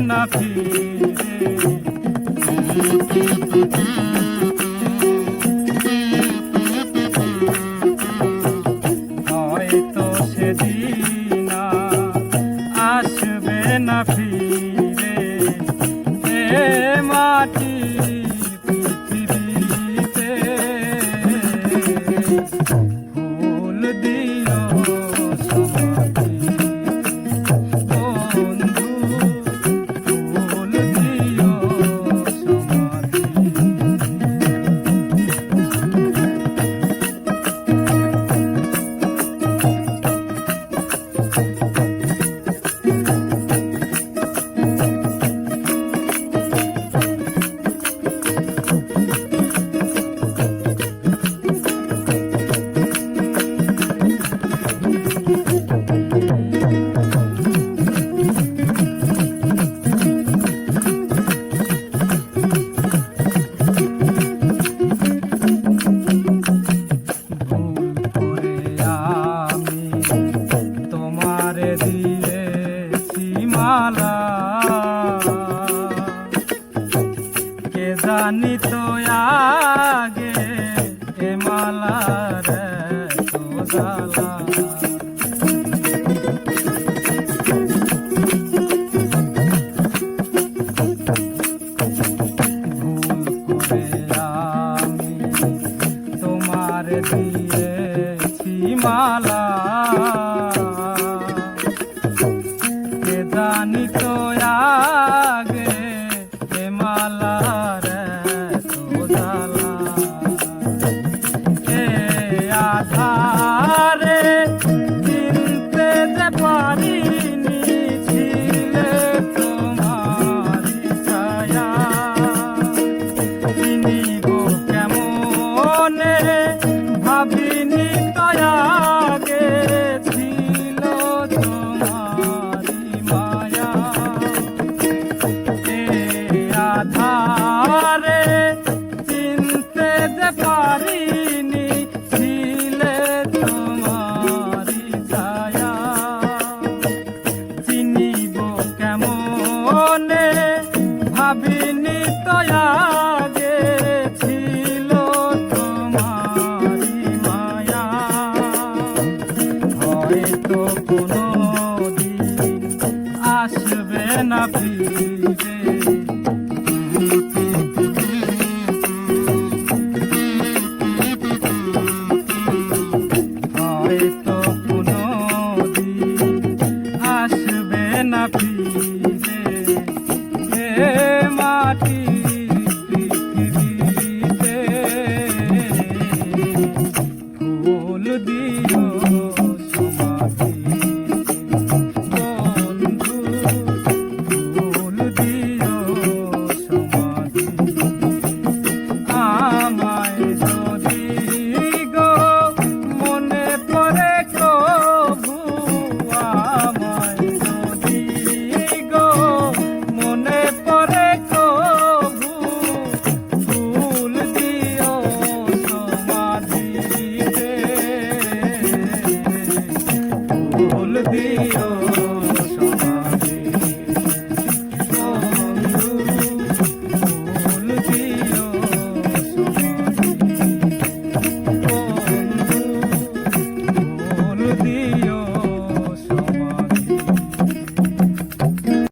না ফিরে। হয়তো সেদিন আসবে না ফিরে এ মাটির পৃথিবীতে। ফুল দিও সমাধি বন্ধু, ফুল দিও সমাধি। মালা কে জানি তো আগে এ মালার তো জ্বালা। ভুল করে আমি তোমার দিয়েছি মালা, জানি তো আগে এ মালার তো জ্বালা। এ আধারে চিনতে যে পারিনি ছিলে তোমারি ছায়া। চিনিব কেমনে ভাবিনি তো আগে ছিল আধারে চিনতে যে পারিনি ছিলে তোমারি ছায়া। চিনিব কেমনে ভাবিনি তো আগে ছিল তোমারি মায়া। হয়তো কোনো দিন আসবে না ফিরে